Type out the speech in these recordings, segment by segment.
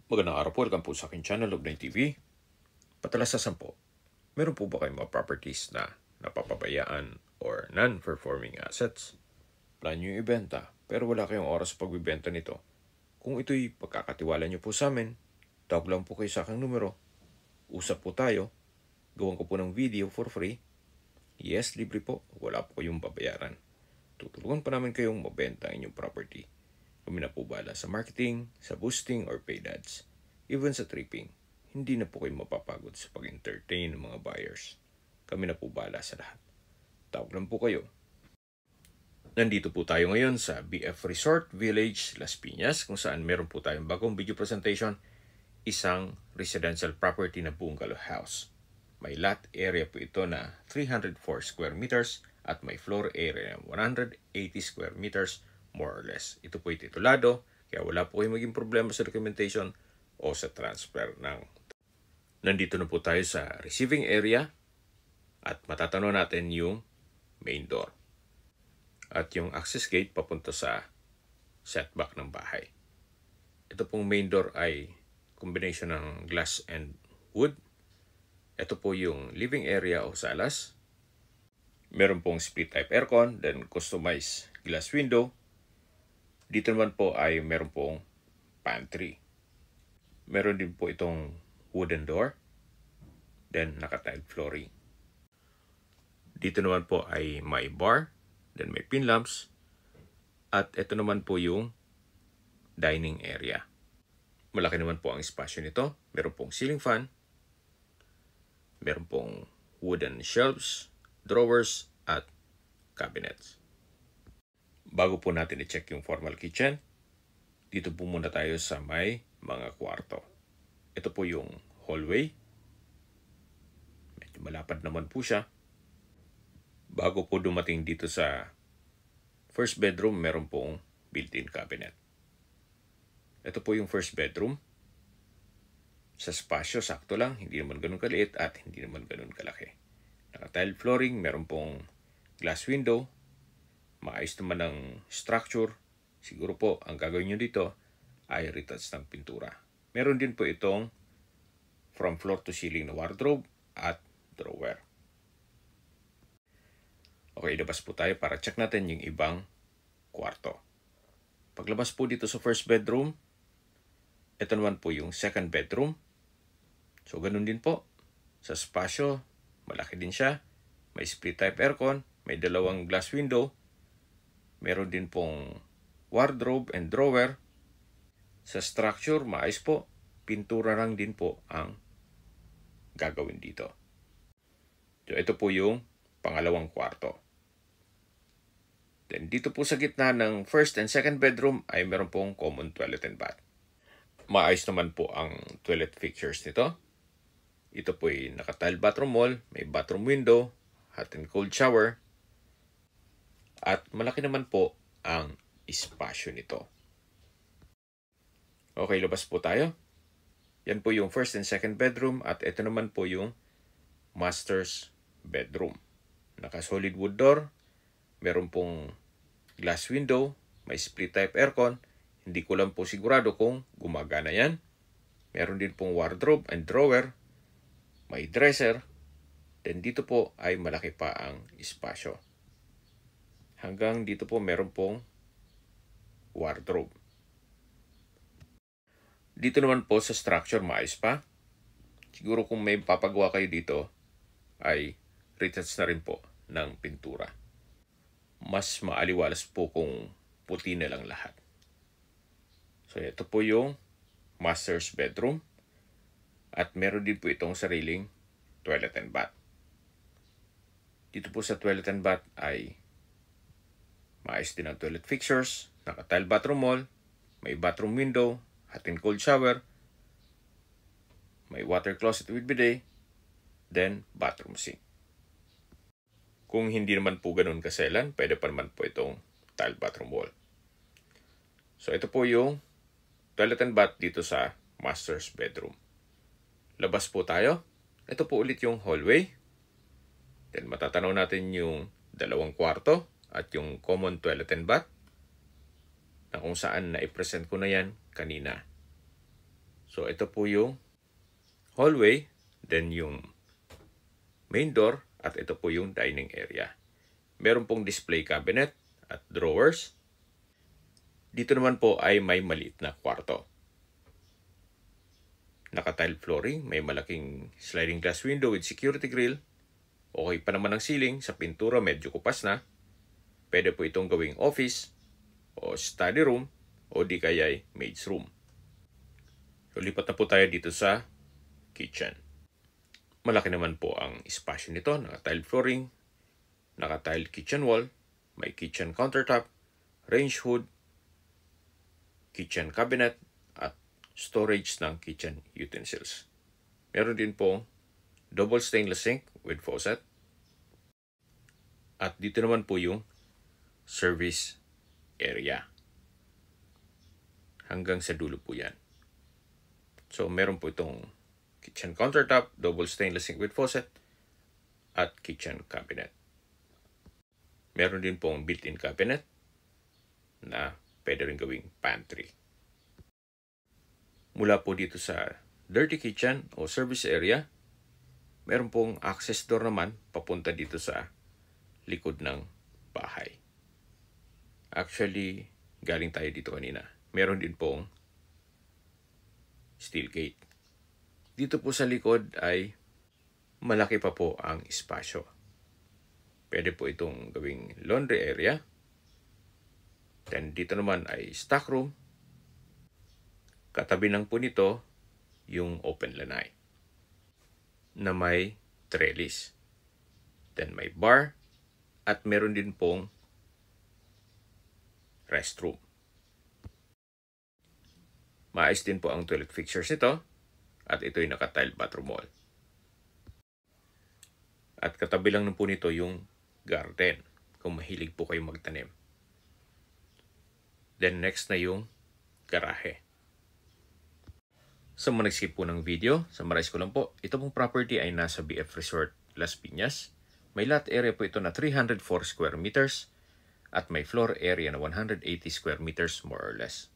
Magandang araw po, welcome po sa aking channel, Log9 TV. Patalasasan po, meron po ba kayong mga properties na napapabayaan or non-performing assets? Plan nyo yung ibenta, pero wala kayong oras sa pagbibenta nito. Kung ito'y pagkakatiwala nyo po sa amin, tawag lang po kayo sa aking numero. Usap po tayo, gawan ko po ng video for free. Yes, libre po, wala po kayong babayaran. Tutulungan pa namin kayong mabenta ang inyong property. Kami na po bahala sa marketing, sa boosting or paid ads. Even sa tripping, hindi na po kayo mapapagod sa pag-entertain ng mga buyers. Kami na po bahala sa lahat. Tawag lang po kayo. Nandito po tayo ngayon sa BF Resort Village, Las Piñas, kung saan meron po tayong bagong video presentation, isang residential property na bungalow house. May lot area po ito na 304 square meters at may floor area na 180 square meters more or less. Ito po ay titulado, kaya wala po kayong maging problema sa documentation o sa transfer ng. Nandito na po tayo sa receiving area at matatanaw natin yung main door at yung access gate papunta sa setback ng bahay. Ito pong main door ay combination ng glass and wood. Ito po yung living area o salas. Meron pong split type aircon, then customized glass window. Dito naman po ay meron pong pantry. Meron din po itong wooden door, then naka-tile flooring. Dito naman po ay may bar, then may pin lamps, at ito naman po yung dining area. Malaki naman po ang espasyo nito. Meron pong ceiling fan, meron pong wooden shelves, drawers, at cabinets. Bago po natin i-check yung formal kitchen, dito po muna tayo sa may mga kwarto. Ito po yung hallway. Medyo malapad naman po siya. Bago po dumating dito sa first bedroom, meron pong built-in cabinet. Ito po yung first bedroom. Sa spasyo, sakto lang. Hindi naman ganun kaliit at hindi naman ganun kalaki. Naka-tile flooring, meron pong glass window. Maayos naman ang structure. Siguro po, ang gagawin nyo dito ay retouch ng pintura. Meron din po itong from floor to ceiling na wardrobe at drawer. Okay, labas po tayo para check natin yung ibang kwarto. Paglabas po dito sa first bedroom, ito naman po yung second bedroom. So, ganun din po. Sa spasyo, malaki din siya. May split type aircon, may dalawang glass window. Meron din pong wardrobe and drawer. Sa structure, maayos po. Pintura lang din po ang gagawin dito. So, ito po yung pangalawang kwarto. Then, dito po sa gitna ng first and second bedroom ay meron pong common toilet and bath. Maayos naman po ang toilet fixtures nito. Ito po ay naka-tile bathroom wall, may bathroom window, hot and cold shower. At malaki naman po ang espasyo nito. Okay, labas po tayo. Yan po yung first and second bedroom at ito naman po yung master's bedroom. Naka-solid wood door, meron pong glass window, may split type aircon. Hindi ko lang po sigurado kung gumagana yan. Meron din pong wardrobe and drawer, may dresser. Then dito po ay malaki pa ang espasyo. Hanggang dito po meron pong wardrobe. Dito naman po sa structure maayos pa. Siguro kung may papagawa kayo dito ay retouch na rin po ng pintura. Mas maaliwalas po kung puti na lang lahat. So ito po yung master's bedroom. At meron din po itong sariling toilet and bath. Dito po sa toilet and bath ay maayos din ang toilet fixtures, naka-tile bathroom wall, may bathroom window, hot and cold shower, may water closet with bidet, then bathroom sink. Kung hindi naman po ganun kaselan, pwede pa naman po itong tile bathroom wall. So ito po yung toilet and bath dito sa master's bedroom. Labas po tayo. Ito po ulit yung hallway. Then matatanaw natin yung dalawang kwarto at yung common toilet and bath na kung saan na-present ko na yan kanina. So ito po yung hallway, then yung main door, at ito po yung dining area. Meron pong display cabinet at drawers. Dito naman po ay may maliit na kwarto. Naka-tile flooring, may malaking sliding glass window with security grill. Okay pa naman ang ceiling, sa pintura medyo kupas na. Pwede po itong gawing office o study room o di kaya ay maid's room. So, lipat na po tayo dito sa kitchen. Malaki naman po ang espasyo nito. Naka-tile flooring, naka-tile kitchen wall, may kitchen countertop, range hood, kitchen cabinet, at storage ng kitchen utensils. Meron din po double stainless sink with faucet. At dito naman po yung service area. Hanggang sa dulo po yan. So, meron po itong kitchen countertop, double stainless sink with faucet, at kitchen cabinet. Meron din pong built-in cabinet na pwede rin gawing pantry. Mula po dito sa dirty kitchen o service area, meron pong access door naman papunta dito sa likod ng bahay. Actually, galing tayo dito kanina. Meron din pong steel gate. Dito po sa likod ay malaki pa po ang espasyo. Pwede po itong gawing laundry area. Then dito naman ay stock room. Katabi lang po nito yung open lanai na may trellis. Then may bar at meron din pong restroom. Maayos din po ang toilet fixtures nito at ito'y naka-tile bathroom wall. At katabi lang po nito yung garden kung mahilig po kayo magtanim. Then next na yung garahe. Sa mga nag-skip po ng video, summarize ko lang po, ito pong property ay nasa BF Resort Las Piñas. May lot area po ito na 304 square meters at may floor area na 180 square meters more or less.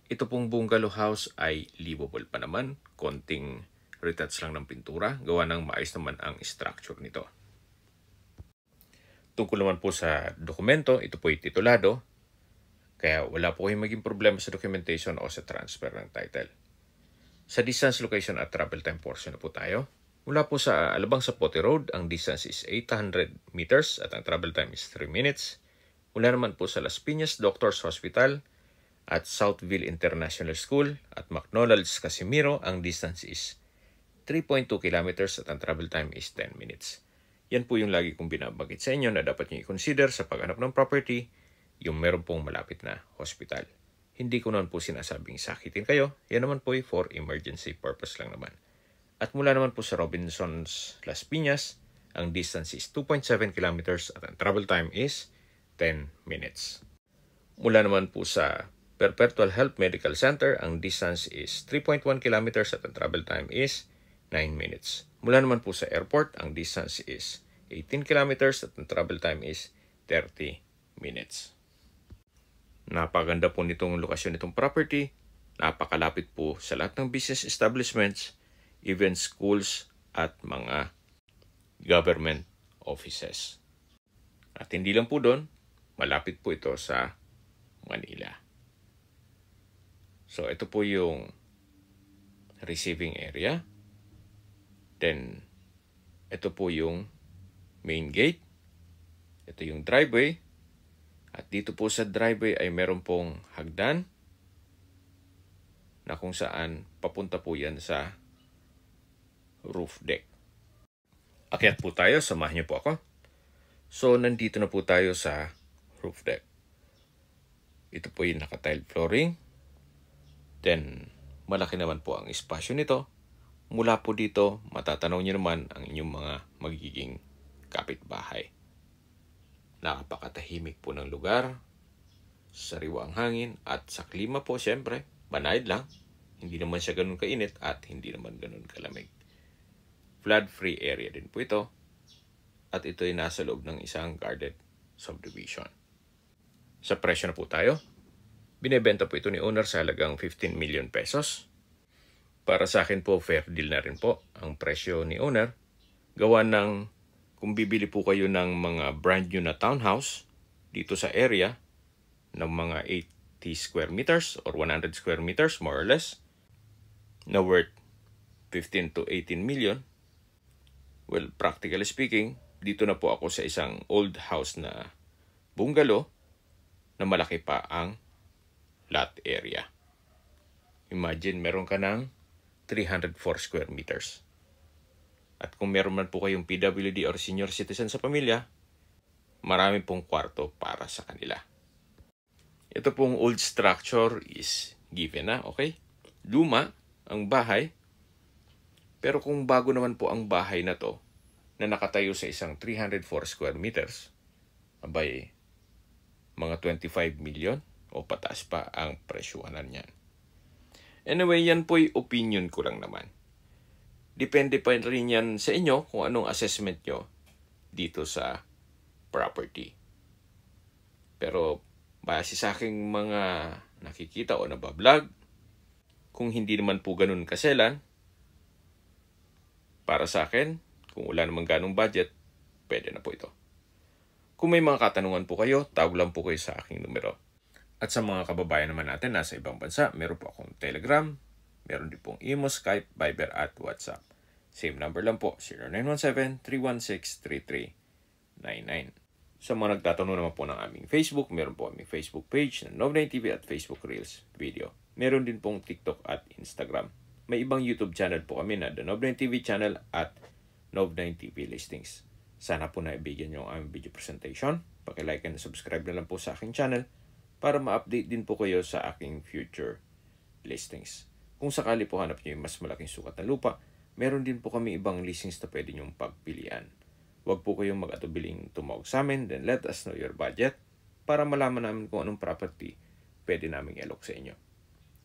Ito pong bungalow house ay livable pa naman. Konting retouch lang ng pintura. Gawa ng maayos naman ang structure nito. Tungkol naman po sa dokumento, ito po ay titulado. Kaya wala po kayong maging problema sa documentation o sa transfer ng title. Sa distance, location at travel time portion na po tayo. Mula po sa Alabang Zapote Road, ang distance is 800 meters at ang travel time is 3 minutes. Mula naman po sa Las Piñas Doctors Hospital at Southville International School at McDonald's Casimiro, ang distance is 3.2 kilometers at ang travel time is 10 minutes. Yan po yung lagi kong binabanggit sa inyo na dapat nyo i-consider sa paghanap ng property, yung meron pong malapit na hospital. Hindi ko naman po sinasabing sakitin kayo, yan naman po ay for emergency purpose lang naman. At mula naman po sa Robinsons Las Piñas, ang distance is 2.7 kilometers at ang travel time is 10 minutes. Mula naman po sa Perpetual Health Medical Center, ang distance is 3.1 kilometers at ang travel time is 9 minutes. Mula naman po sa airport, ang distance is 18 kilometers at ang travel time is 30 minutes. Napaganda po nitong lokasyon nitong property. Napakalapit po sa lahat ng business establishments, even schools at mga government offices. At hindi lang po doon, malapit po ito sa Manila. So, ito po yung receiving area. Then, ito po yung main gate. Ito yung driveway. At dito po sa driveway ay meron pong hagdan na kung saan papunta po yan sa roof deck. Akyat po tayo, samahan niyo po ako. So, nandito na po tayo sa roof deck. Ito po yung naka-tile flooring. Then, malaki naman po ang espasyo nito. Mula po dito, matatanaw niyo naman ang inyong mga magiging kapitbahay. Nakapakatahimik po ng lugar, sariwa ang hangin, at sa klima po, siyempre, banayad lang. Hindi naman siya ganun kainit at hindi naman ganun kalamig. Flood-free area din po ito. At ito ay nasa loob ng isang guarded subdivision. Sa presyo na po tayo. Binebenta po ito ni owner sa halagang 15 million pesos. Para sa akin po, fair deal na rin po ang presyo ni owner. Gawa ng kung bibili po kayo ng mga brand new na townhouse dito sa area ng mga 80 square meters or 100 square meters more or less na worth 15 to 18 million. Well, practically speaking, dito na po ako sa isang old house na bungalow na malaki pa ang lot area. Imagine meron ka ng 304 square meters. At kung meron man po kayong PWD or senior citizen sa pamilya, marami pong kwarto para sa kanila. Ito pong old structure is given na, okay? Luma ang bahay. Pero kung bago naman po ang bahay na to, na nakatayo sa isang 304 square meters, abay, mga 25 million o pataas pa ang presyuhanan niyan. Anyway, yan po'y opinion ko lang naman. Depende pa rin yan sa inyo kung anong assessment nyo dito sa property. Pero base sa aking mga nakikita o nabablog, kung hindi naman po ganun kaselan, para sa akin, kung wala naman ganong budget, pwede na po ito. Kung may mga katanungan po kayo, tawag lang po kayo sa aking numero. At sa mga kababayan naman natin nasa ibang bansa, meron po akong Telegram, meron din pong Imo, Skype, Viber at WhatsApp. Same number lang po, 0917-316-3399. Sa mga nagtatanong naman po ng aming Facebook, meron po aming Facebook page na Nov9 TV at Facebook Reels video. Meron din pong TikTok at Instagram. May ibang YouTube channel po kami na The Nov9 TV channel at Nov9 TV Listings. Sana po naibigyan nyo ang aming video presentation. Paki-like and subscribe na lang po sa aking channel para ma-update din po kayo sa aking future listings. Kung sakali po hanap nyo yung mas malaking sukat na lupa, meron din po kami ibang listings na pwede nyong pagpilian. Huwag po kayong mag-atubiling tumawag sa amin, then let us know your budget para malaman namin kung anong property pwede namin i-alok sa inyo.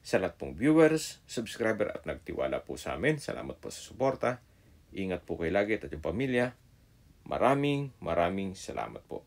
Sa lahat pong viewers, subscriber at nagtiwala po sa amin, salamat po sa suporta. Ingat po kayo lagi at yung pamilya. Maraming salamat po.